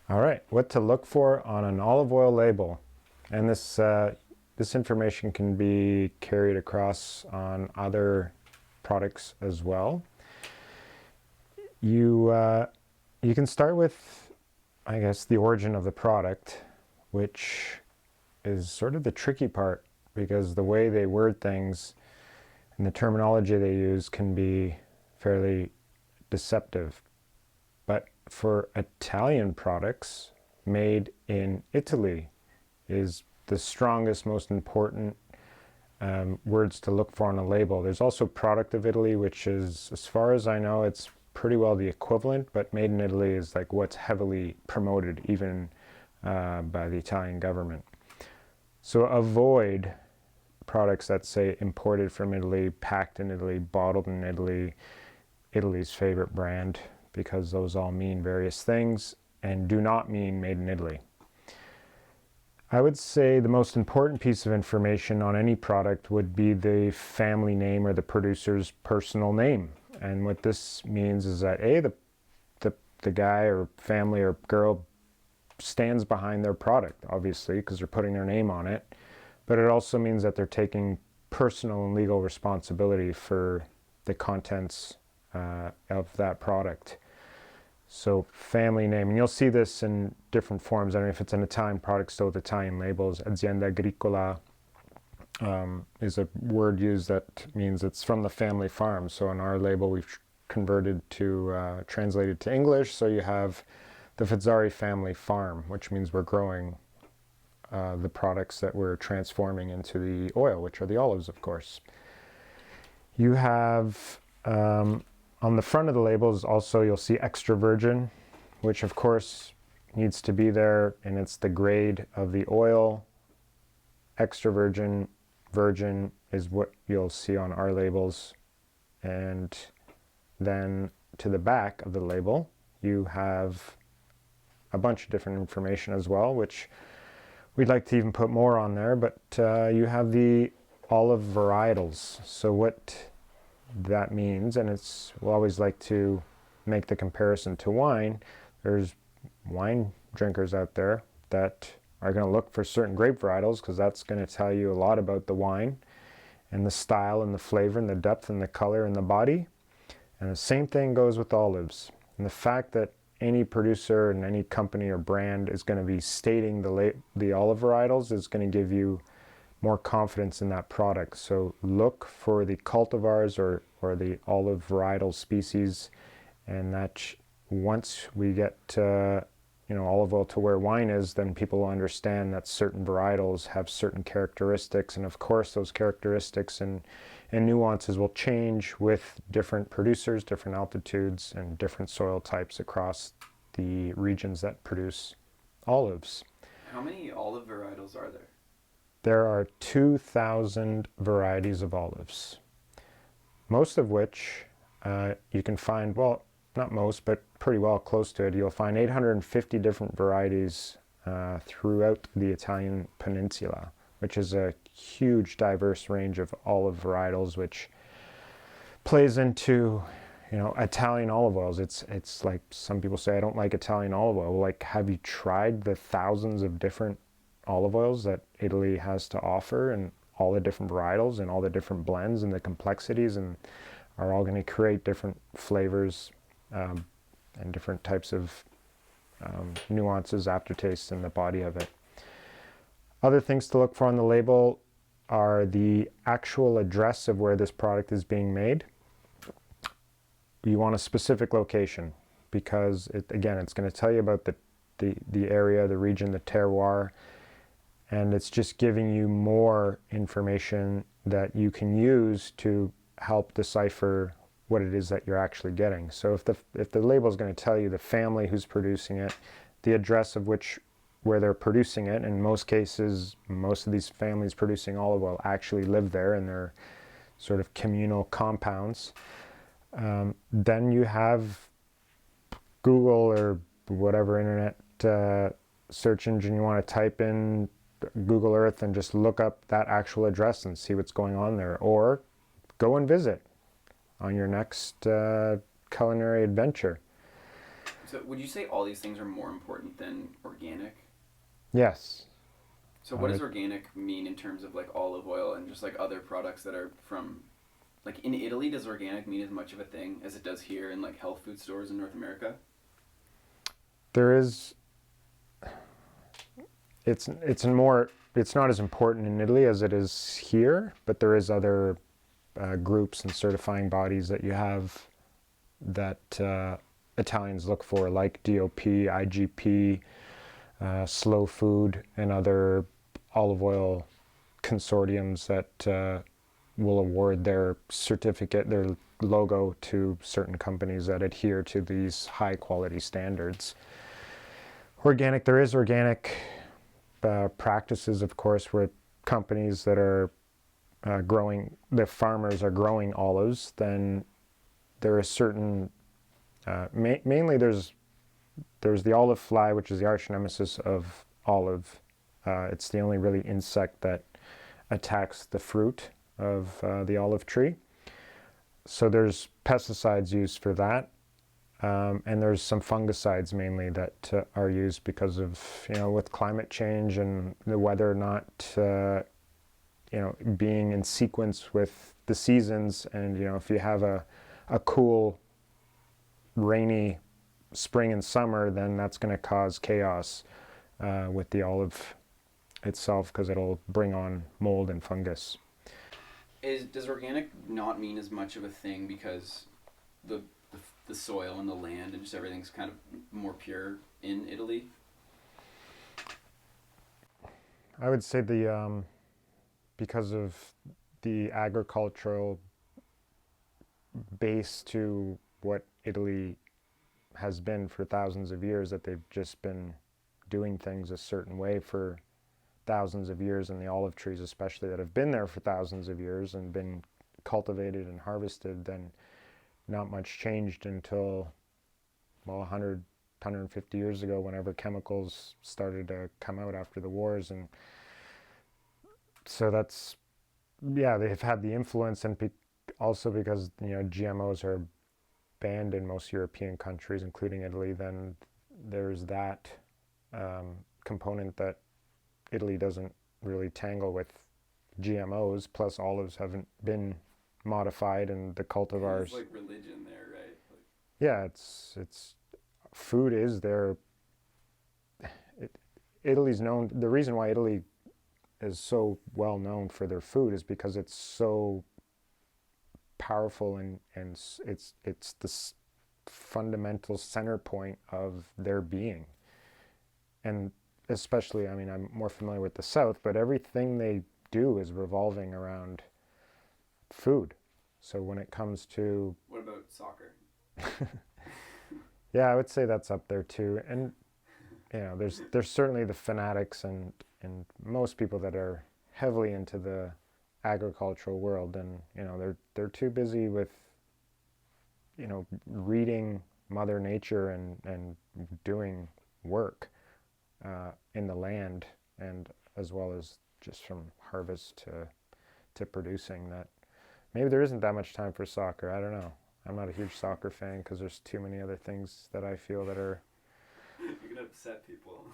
All right, what to look for on an olive oil label. And this information can be carried across on other products as well. You can start with, I guess, the origin of the product, which is sort of the tricky part because the way they word things and the terminology they use can be fairly deceptive. But for Italian products, made in Italy is the strongest, most important words to look for on a label. There's also product of Italy, which is, as far as I know, it's pretty well the equivalent, but made in Italy is like what's heavily promoted even by the Italian government. So avoid products that say imported from Italy, packed in Italy, bottled in Italy, Italy's favorite brand, because those all mean various things and do not mean made in Italy. I would say the most important piece of information on any product would be the family name or the producer's personal name. And what this means is that the guy or family or girl stands behind their product, obviously, because they're putting their name on it. But it also means that they're taking personal and legal responsibility for the contents of that product. So family name, and you'll see this in different forms. I don't know if it's an Italian product still with Italian labels. Azienda agricola is a word used that means it's from the family farm. So on our label we've converted to, translated to English. So you have the Fazzari family farm, which means we're growing the products that we're transforming into the oil, which are the olives, of course. You have on the front of the labels also you'll see extra virgin, which of course needs to be there, and it's the grade of the oil. Extra virgin, virgin is what you'll see on our labels. And then to the back of the label you have a bunch of different information as well, which we'd like to even put more on there, but you have the olive varietals. So what that means, and we'll always like to make the comparison to wine. There's wine drinkers out there that are going to look for certain grape varietals because that's going to tell you a lot about the wine and the style and the flavor and the depth and the color and the body. And the same thing goes with olives. And the fact that any producer and any company or brand is going to be stating the olive varietals is going to give you more confidence in that product. So look for the cultivars or the olive varietal species, and that once we get olive oil to where wine is, then people will understand that certain varietals have certain characteristics, and of course those characteristics and nuances will change with different producers, different altitudes, and different soil types across the regions that produce olives. How many olive varietals are there? There are 2,000 varieties of olives, most of which you can find, well, not most, but pretty well close to it. You'll find 850 different varieties throughout the Italian peninsula, which is a huge, diverse range of olive varietals, which plays into, Italian olive oils. It's like some people say, I don't like Italian olive oil. Like, have you tried the thousands of different olive oils that Italy has to offer, and all the different varietals and all the different blends and the complexities, and are all going to create different flavors and different types of nuances, aftertastes in the body of it. Other things to look for on the label are the actual address of where this product is being made. You want a specific location because again it's going to tell you about the area, the region, the terroir, and it's just giving you more information that you can use to help decipher what it is that you're actually getting. So if the label is going to tell you the family who's producing it, the address of where they're producing it, in most cases, most of these families producing olive oil actually live there in their sort of communal compounds. Then you have Google or whatever internet search engine you want to type in, Google Earth, and just look up that actual address and see what's going on there, or go and visit on your next culinary adventure. So would you say all these things are more important than organic? Yes. So what Uh, does organic mean in terms of like olive oil and just like other products that are from like in Italy? Does organic mean as much of a thing as it does here in like health food stores in North America? there is it's not as important in Italy as it is here, but there is other groups and certifying bodies that you have that Italians look for, like DOP, IGP, Slow Food, and other olive oil consortiums that will award their certificate, their logo to certain companies that adhere to these high quality standards. Organic, there is organic practices, of course, where companies that are growing, the farmers are growing olives, then there are certain, mainly there's the olive fly, which is the arch nemesis of olive. It's the only really insect that attacks the fruit of the olive tree. So there's pesticides used for that. And there's some fungicides mainly that are used because of, with climate change and the weather not, being in sequence with the seasons. And, if you have a cool, rainy spring and summer, then that's going to cause chaos with the olive itself because it'll bring on mold and fungus. Does organic not mean as much of a thing because the the, the soil and the land and just everything's kind of more pure in Italy? I would say because of the agricultural base to what Italy has been for thousands of years, that they've just been doing things a certain way for thousands of years, and the olive trees especially that have been there for thousands of years and been cultivated and harvested, then not much changed until, well, 150 years ago, whenever chemicals started to come out after the wars. And so that's, yeah, they've had the influence, and also because, GMOs are banned in most European countries, including Italy, then there's that component that Italy doesn't really tangle with GMOs. Plus, olives haven't been modified, and the It's cultivars. like religion there, right? Like, Yeah, it's food is their. It, Italy's known. The reason why Italy is so well known for their food is because it's so powerful, and it's the fundamental center point of their being. And especially, I mean, I'm more familiar with the South, but everything they do is revolving around food. So when it comes to, what about soccer? yeah, I would say that's up there too. And there's certainly the fanatics and most people that are heavily into the agricultural world, and they're too busy with reading Mother Nature and doing work in the land, and as well as just from harvest to producing, that maybe there isn't that much time for soccer. I don't know. I'm not a huge soccer fan because there's too many other things that I feel that are. You're gonna upset people.